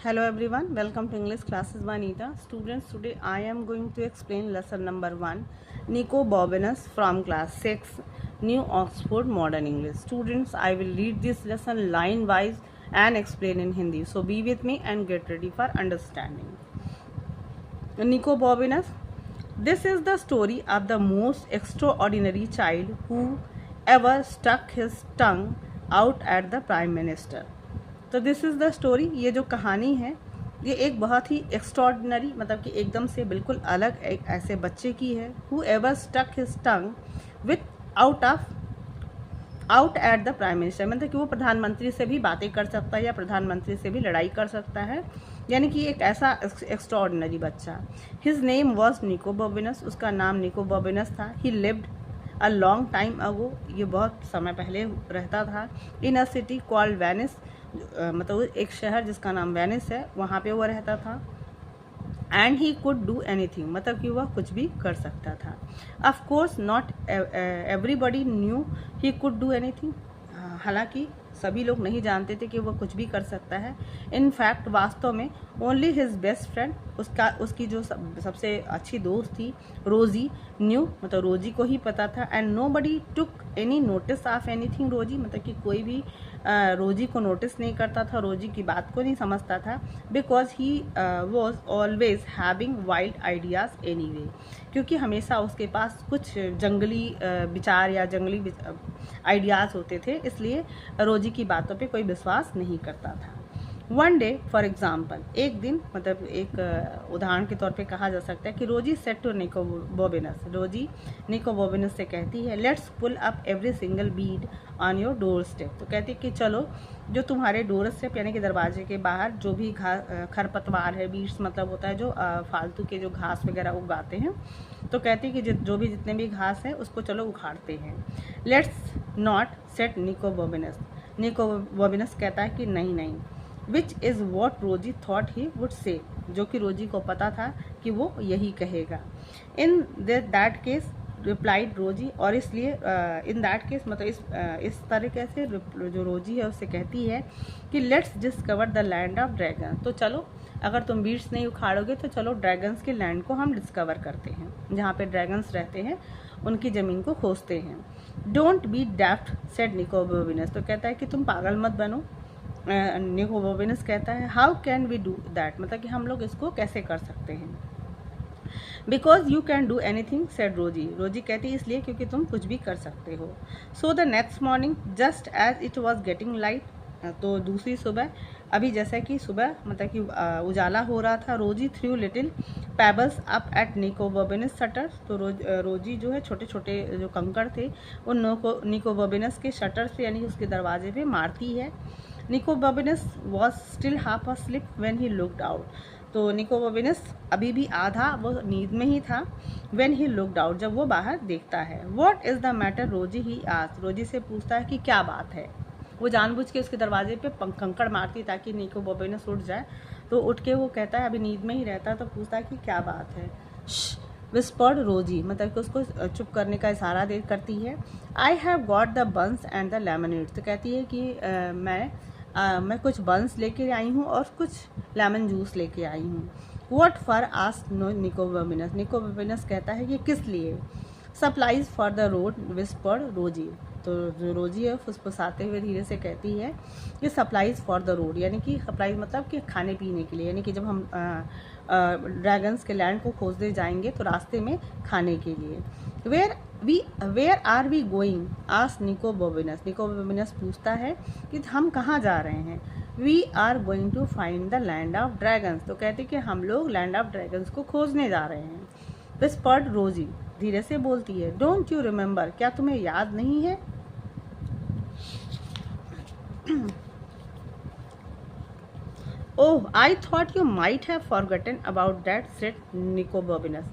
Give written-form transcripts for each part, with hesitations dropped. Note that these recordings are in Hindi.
Hello everyone, welcome to English classes by Anita. Students, today I am going to explain lesson number 1, Nico Bobinus from class 6, New Oxford Modern English. Students, I will read this lesson line wise and explain in Hindi. So be with me and get ready for understanding. Nico Bobinus. This is the story of the most extraordinary child who ever stuck his tongue out at the Prime Minister. तो दिस इज़ द स्टोरी, ये जो कहानी है ये एक बहुत ही एक्स्ट्रॉर्डिनरी मतलब कि एकदम से बिल्कुल अलग एक ऐसे बच्चे की है whoever stuck his tongue with out at the prime minister, मतलब कि वो प्रधानमंत्री से भी बातें कर सकता है या प्रधानमंत्री से भी लड़ाई कर सकता है, यानी कि एक ऐसा एक्स्ट्रॉर्डिनरी बच्चा। हिज नेम वॉज निको बॉबिनस, उसका नाम निको बॉबिनस था। ही lived a long time ago, ये बहुत समय पहले रहता था। इन अ सिटी कॉल्ड वेनिस, मतलब एक शहर जिसका नाम वेनिस है, वहाँ पे वो रहता था। And he could do anything, मतलब कि वह कुछ भी कर सकता था। Of course not everybody knew he could do anything, हालांकि सभी लोग नहीं जानते थे कि वह कुछ भी कर सकता है। इन फैक्ट वास्तव में ओनली हिज बेस्ट फ्रेंड, उसकी जो सबसे अच्छी दोस्त थी रोजी न्यू, मतलब रोजी को ही पता था। And nobody took any notice of anything Rosie, मतलब कि कोई भी रोजी को नोटिस नहीं करता था, रोजी की बात को नहीं समझता था। Because he was always having wild ideas anyway, क्योंकि हमेशा उसके पास कुछ जंगली विचार या जंगली आइडियाज़ होते थे, इसलिए रोजी की बातों पे कोई विश्वास नहीं करता था। वन डे फॉर एग्जाम्पल, एक दिन मतलब एक उदाहरण के तौर पे कहा जा सकता है कि रोजी सेट टू निको बॉबिनस, रोजी निको बॉबिनस से कहती है let's pull up every single bead on your doorstep, तो कहती है कि चलो जो तुम्हारे डोर स्टेप यानी कि दरवाजे के बाहर जो भी खरपतवार है, बीड्स मतलब होता है जो फालतू के जो घास वगैरह उगाते हैं, तो कहती है कि जो भी जितने भी घास है उसको चलो उखाड़ते हैं। लेट्स नॉट सेट निको बॉबिनस, निको बॉबिनस कहता है कि नहीं नहीं। विच इज़ वॉट रोजी थॉट ही वुड से, जो कि रोजी को पता था कि वो यही कहेगा। इन दैट केस रिप्लाइड रोजी, और इसलिए इन दैट केस मतलब इस तरीके से जो रोजी है उससे कहती है कि let's discover the land of dragon, तो चलो अगर तुम बीड्स नहीं उखाड़ोगे तो चलो ड्रैगन्स के लैंड को हम डिस्कवर करते हैं, जहाँ पे ड्रैगन्स रहते हैं उनकी ज़मीन को खोजते हैं। डोंट बी डेफ्ट सेड निको बॉबिनस, तो कहता है कि तुम पागल मत बनो। निको बॉबिनस कहता है how can we do that, मतलब कि हम लोग इसको कैसे कर सकते हैं। Because you can do anything said Rosie, Rosie कहती है इसलिए क्योंकि तुम कुछ भी कर सकते हो। So the next morning just as it was getting light, तो दूसरी सुबह अभी जैसा कि सुबह मतलब कि उजाला हो रहा था, Rosie threw little pebbles up at Nico Bobbins shutters, तो रोजी जो है छोटे छोटे जो कंकड़ थे उन निको बॉबिनस के शटर से यानी उसके दरवाजे पे मारती है। Nicobobinus was still half asleep when he looked out, तो निको बॉबिनस अभी भी आधा वो नींद में ही था। व्हेन ही लुक्ड आउट, जब वो बाहर देखता है। व्हाट इज़ द मैटर रोजी ही आस्क्ड, रोजी से पूछता है कि क्या बात है। वो जानबूझ के उसके दरवाजे पे कंकड़ मारती ताकि निको बॉबिनस उठ जाए, तो उठ के वो कहता है अभी नींद में ही रहता, तो पूछता है कि क्या बात है। विस्पर्ड रोजी, मतलब कि उसको चुप करने का इशारा दे करती है। I have got the buns and the lemonade, तो कहती है कि मैं कुछ बंस लेके आई हूँ और कुछ लेमन जूस लेके आई हूँ। व्हाट फॉर आस्क्ड निको बॉबिनस, निको बॉबिनस कहता है कि किस लिए। Supplies for the road whispered रोजी, तो जो रोजी है फुसफुसाते हुए धीरे से कहती है कि सप्लाइज फॉर द रोड, यानी कि सप्लाइज मतलब कि खाने पीने के लिए, यानी कि जब हम ड्रैगन्स के लैंड को खोजने जाएंगे तो रास्ते में खाने के लिए। Where are we going asked Nico बॉबिनस, निको बॉबिनस पूछता है कि हम कहाँ जा रहे हैं। We are going to find the land of dragons, तो कहते कि हम लोग लैंड ऑफ ड्रैगन्स को खोजने जा रहे हैं। विस्पर्ड रोजी, धीरे से बोलती है डोंट यू रिमेंबर, क्या तुम्हें याद नहीं है। Oh I thought you might have forgotten about that said निको बॉबिनस,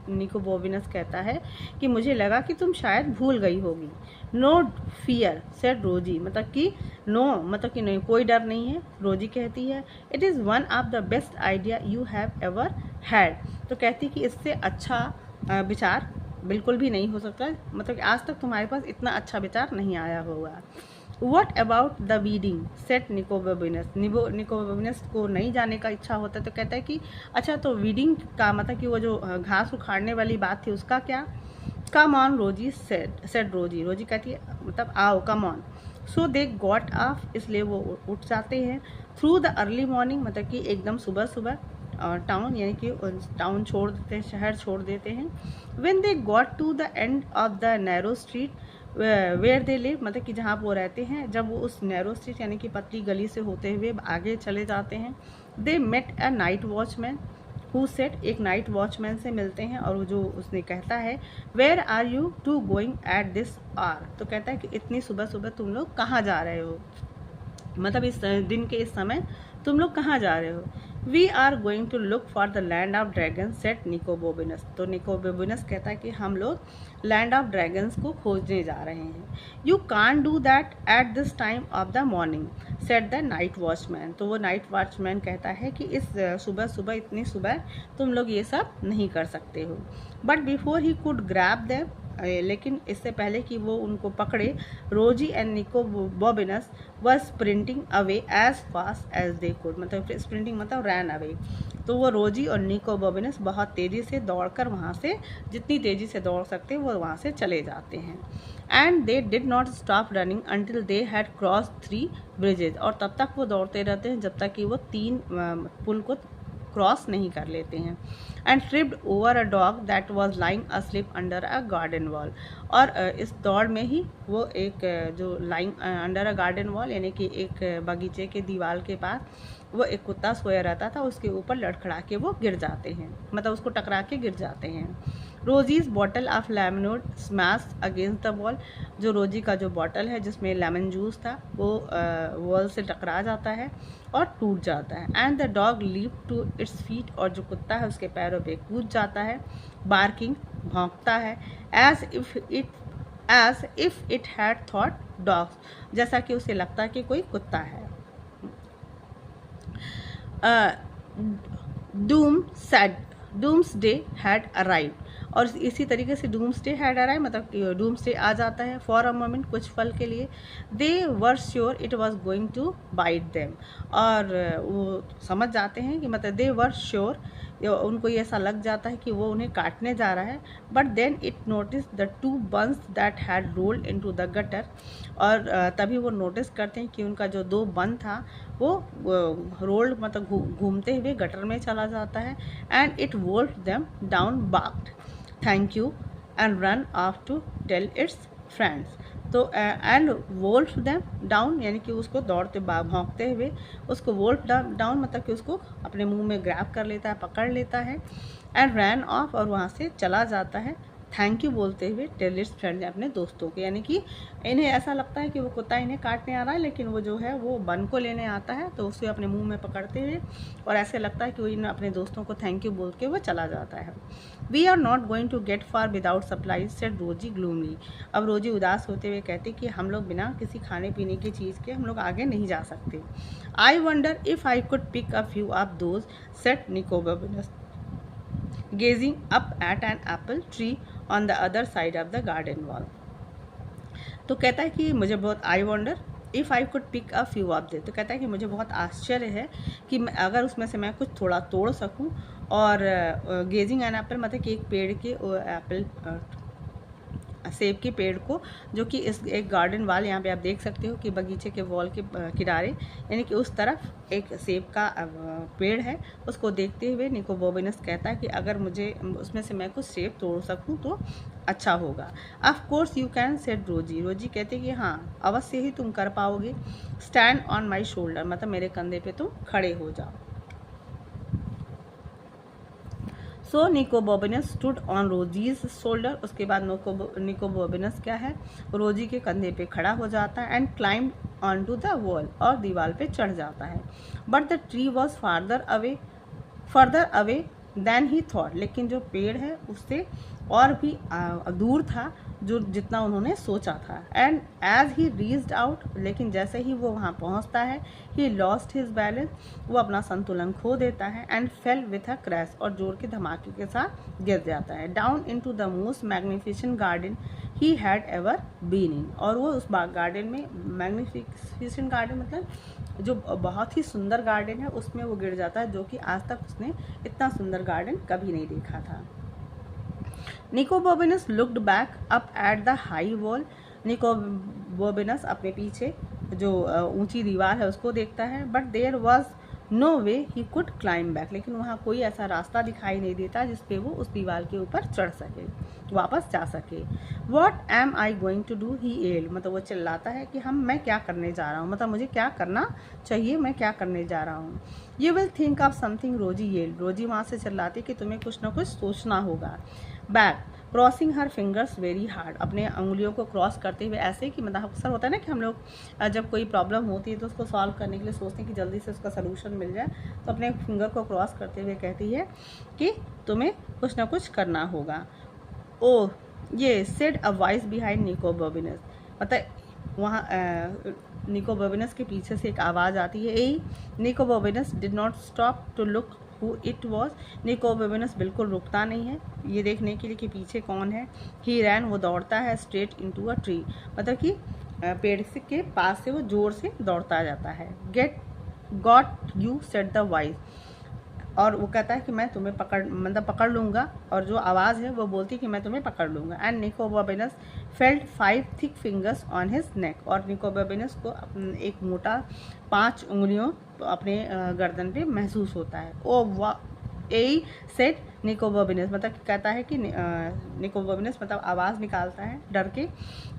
निको बॉबिनस कहता है कि मुझे लगा कि तुम शायद भूल गई होगी। नो फियर सेड रोजी, मतलब कि नो मतलब कि नहीं, कोई डर नहीं है, रोजी कहती है। It is one of the best idea you have ever had, तो कहती कि इससे अच्छा विचार बिल्कुल भी नहीं हो सकता, मतलब आज तक तुम्हारे पास इतना अच्छा विचार नहीं आया होगा। What about the weeding said Nicobobinus. Nicobobinus को नहीं जाने का इच्छा होता है तो कहता है कि अच्छा तो वीडिंग का मतलब कि वो जो घास उखाड़ने वाली बात थी उसका क्या। कम ऑन रोजी सेट रोजी। रोजी कहती है मतलब आओ come on. So they got off, इसलिए वो उठ जाते हैं। थ्रू द अर्ली मॉर्निंग मतलब कि एकदम सुबह सुबह टाउन यानी कि टाउन छोड़ देते हैं, शहर छोड़ देते हैं। When they got to the end of the narrow street where they live मतलब कि जहाँ वो रहते हैं, जब वो उस नैरो स्ट्रीट यानी कि पतली गली से होते हुए आगे चले जाते हैं। They met a night watchman who said, एक नाइट वॉचमैन से मिलते हैं और जो उसने कहता है where are you two going at this hour, तो कहता है कि इतनी सुबह सुबह तुम लोग कहाँ जा रहे हो, मतलब इस दिन के इस समय तुम लोग कहाँ जा रहे हो। We are going to look for the land of dragon said Nicobobinus, तो निकोबोबिनस कहता है कि हम लोग लैंड ऑफ ड्रैगन्स को खोजने जा रहे हैं। You can do that at this time of the morning said the night watchman, तो वो नाइट वॉचमैन कहता है कि इस सुबह सुबह इतनी सुबह तुम लोग ये सब नहीं कर सकते हो। But before he could grab them, लेकिन इससे पहले कि वो उनको पकड़े, रोजी and Nico Bobbins were sprinting away as fast as they could, मतलब स्प्रिंटिंग मतलब रैन अवे, तो वो रोजी और निकोबोबिनस बहुत तेज़ी से दौड़कर वहाँ से, जितनी तेज़ी से दौड़ सकते वो वहाँ से चले जाते हैं। And they did not stop running until they had cross 3 bridges, और तब तक वो दौड़ते रहते हैं जब तक कि वो 3 पुल को क्रॉस नहीं कर लेते हैं। And tripped over a dog that was lying asleep under a garden wall, और इस दौड़ में ही वो एक जो lying under a garden wall यानी कि एक बगीचे के दीवार के पास वो एक कुत्ता सोया रहता था, उसके ऊपर लड़खड़ा के वो गिर जाते हैं, मतलब उसको टकरा के गिर जाते हैं। Rosie's bottle of lemonade smash against the wall, जो रोजी का जो बॉटल है जिसमें लेमन जूस था वो वॉल से टकरा जाता है और टूट जाता है। And the dog leap to its feet, और जो कुत्ता है उसके पैरों पे कूद जाता है। बार्किंग भौंकता है, as if it had thought dogs, जैसा कि उसे लगता है कि कोई कुत्ता है। डूम्सडे हैड अराइव्ड, और इसी तरीके से डूम्सडे हैड अराइव मतलब डूम्सडे आ जाता है। फॉर अ मोमेंट, कुछ पल के लिए, they were sure it was going to bite them, और वो समझ जाते हैं कि मतलब दे वर श्योर, उनको ये ऐसा लग जाता है कि वो उन्हें काटने जा रहा है। But then it notice the 2 buns that had rolled into the gutter, और तभी वो नोटिस करते हैं कि उनका जो 2 बन था वो रोल्ड मतलब घूमते हुए गटर में चला जाता है। And it wolf them down barked thank you and run off to tell its friends, तो एंड वोल्फ देम डाउन यानी कि उसको दौड़ते भौंकते हुए उसको वोल्फ डाउन मतलब कि उसको अपने मुंह में ग्रैब कर लेता है, पकड़ लेता है। एंड रैन ऑफ, और वहाँ से चला जाता है थैंक यू बोलते हुए टेल इट्स फ्रेंड, अपने दोस्तों को, यानी कि इन्हें ऐसा लगता है कि वो कुत्ता इन्हें काटने आ रहा है लेकिन वो जो है वो बन को लेने आता है, तो उसे अपने मुंह में पकड़ते हुए और ऐसे लगता है कि वो इन अपने दोस्तों को थैंक यू बोल के वो चला जाता है। We are not going to get far without supplies said Rosie gloomily, अब रोजी उदास होते हुए कहती कि हम लोग बिना किसी खाने पीने की चीज़ के हम लोग आगे नहीं जा सकते। I wonder if I could pick a few of those said Nicobobinus gazing up at an apple tree on the other side of the garden wall, तो कहता है कि मुझे बहुत I wonder if I could pick a few of they, तो कहता है कि मुझे बहुत आश्चर्य है कि अगर उसमें से मैं कुछ थोड़ा तोड़ सकूं। और गेजिंग एन एप्पल मतलब कि एक पेड़ के एप्पल सेब के पेड़ को, जो कि इस एक गार्डन वाल यहाँ पे आप देख सकते हो कि बगीचे के वॉल के किनारे यानी कि उस तरफ एक सेब का पेड़ है, उसको देखते हुए निकोबोबिनस कहता है कि अगर मुझे उसमें से मैं कुछ सेब तोड़ सकूँ तो अच्छा होगा। Of course you can said Rosie, रोजी कहते कि हाँ अवश्य ही तुम कर पाओगे। स्टैंड ऑन माई शोल्डर मतलब मेरे कंधे पे तुम खड़े हो जाओ। सो निकोबोबिनस स्टूड ऑन रोजीज शोल्डर, उसके बाद निकोबोबिनस क्या है रोजी के कंधे पे खड़ा हो जाता है। And climb on to the wall, और दीवार पे चढ़ जाता है। But the tree was further away than he thought, लेकिन जो पेड़ है उससे और भी दूर था जो जितना उन्होंने सोचा था। And as he reached out, लेकिन जैसे ही वो वहाँ पहुँचता है, ही लॉस्ट हिज बैलेंस, वो अपना संतुलन खो देता है, and fell with a crash, और जोर के धमाके के साथ गिर जाता है, down into the most magnificent garden he had ever been in, और वो उस गार्डन में, मैग्निफिसेंट गार्डन मतलब जो बहुत ही सुंदर गार्डन है, उसमें वो गिर जाता है, जो कि आज तक उसने इतना सुंदर गार्डन कभी नहीं देखा था। Nicobobinus looked back up at the high wall, Nicobobinus अपने पीछे जो ऊंची दीवार है उसको देखता है, but there was no way he could climb back, लेकिन वहाँ कोई ऐसा रास्ता दिखाई नहीं देता जिसपे वो उस दीवार के ऊपर चढ़ सके, वापस जा सके। What am I going to do he yelled, मतलब वो चिल्लाता है कि मैं क्या करने जा रहा हूँ, मतलब मुझे क्या करना चाहिए, मैं क्या करने जा रहा हूँ। You will think of something, रोजी येल, रोजी वहाँ से चिल्लाती कि तुम्हें कुछ ना कुछ सोचना होगा। बैक क्रॉसिंग हर फिंगर्स वेरी हार्ड, अपने उंगलियों को क्रॉस करते हुए, ऐसे कि मतलब अक्सर होता है ना कि हम लोग जब कोई प्रॉब्लम होती है तो उसको सॉल्व करने के लिए सोचते हैं कि जल्दी से उसका सलूशन मिल जाए, तो अपने फिंगर को क्रॉस करते हुए कहती है कि तुम्हें कुछ ना कुछ करना होगा। ओह ये सेड अ वॉइस बिहाइंड निकोबोबिनस, मतलब वहाँ निकोबोबिनस के पीछे से एक आवाज़ आती है। A Nicobobinus did not stop to look who it was, Nicobobinus बिल्कुल रुकता नहीं है ये देखने के लिए कि पीछे कौन है। ही रैन, वो दौड़ता है, स्ट्रेट इनटू अ ट्री, मतलब कि पेड़ के पास से वो जोर से दौड़ता जाता है। Get got you said the voice, और वो कहता है कि मैं तुम्हें पकड़ लूँगा, और जो आवाज़ है वो बोलती है कि मैं तुम्हें पकड़ लूँगा। And Nicobobinus felt 5 thick fingers on his neck, और निकोबोबिनस को एक मोटा 5 उंगलियों अपने गर्दन पे महसूस होता है। ओ ए सेट निकोबोबिनस, मतलब कहता है कि निकोबोबिनस मतलब आवाज़ निकालता है डर के।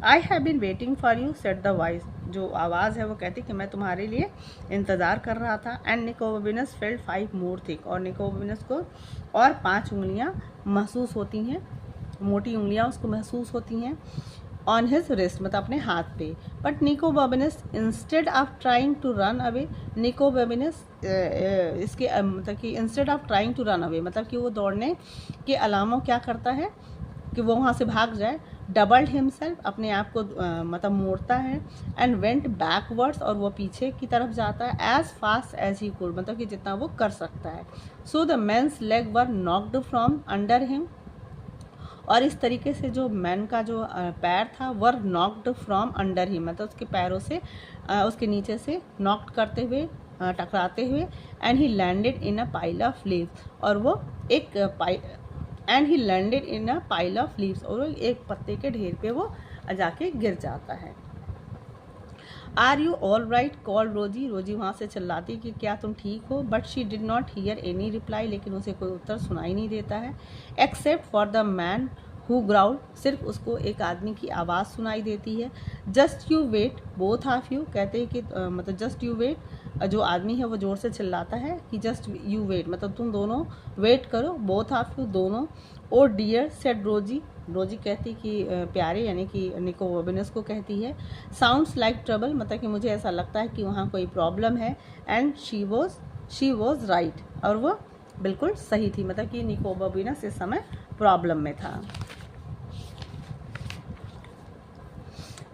I have been waiting for you said the voice, जो आवाज़ है वो कहती है कि मैं तुम्हारे लिए इंतज़ार कर रहा था। And Nicobobinus felt 5 more thick, और निकोबोबिनस को और 5 उंगलियां महसूस होती हैं, मोटी उंगलियां उसको महसूस होती हैं। ऑन हिज रिस्ट, मतलब अपने हाथ पे। But Nicobobinus instead of trying to run away, Nicobobinus इसके मतलब कि instead of trying to run away, मतलब कि वो दौड़ने के अलावा क्या करता है कि वो वहाँ से भाग जाए। डबल्ड हिमसेल्फ, अपने आप को मतलब मोड़ता है। एंड वेंट बैकवर्ड्स, और वो पीछे की तरफ जाता है। As fast as he could, मतलब कि जितना वो कर सकता है। So the man's leg were knocked from under him, और इस तरीके से जो मैन का जो पैर था वर नॉक्ड फ्रॉम अंडर ही, मतलब उसके पैरों से उसके नीचे से नॉक्ड करते हुए, टकराते हुए। And he landed in a pile of leaves, और वो एक and he landed in a pile of leaves, और एक पत्ते के ढेर पे वो जाके गिर जाता है। Are you all right call Rosie, Rosie वहाँ से चिल्लाती कि क्या तुम ठीक हो। But she did not hear any reply, लेकिन उसे कोई उत्तर सुनाई नहीं देता है। Except for the man who growl, सिर्फ उसको एक आदमी की आवाज़ सुनाई देती है। Just you wait both of you, कहते हैं कि मतलब जस्ट यू वेट, जो आदमी है वो ज़ोर से चिल्लाता है कि जस्ट यू वेट, मतलब तुम दोनों वेट करो, बोथ ऑफ यू दोनों। ओ डियर सेड रोजी, रोजी कहती कि प्यारे, यानी कि निकोबोबिनस को कहती है। साउंड्स लाइक ट्रबल, मतलब कि मुझे ऐसा लगता है कि वहाँ कोई प्रॉब्लम है। एंड शी वॉज राइट, और वो बिल्कुल सही थी, मतलब कि निकोबोबिनस इस समय प्रॉब्लम में था।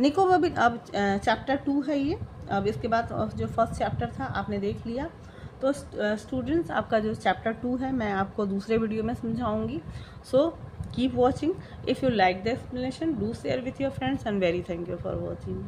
निकोबोबिन, अब चैप्टर 2 है ये। अब इसके बाद जो फर्स्ट चैप्टर था आपने देख लिया, तो स्टूडेंट्स आपका जो चैप्टर 2 है मैं आपको दूसरे वीडियो में समझाऊंगी। So keep watching. If you like the explanation, do share with your friends, and very thank you for watching.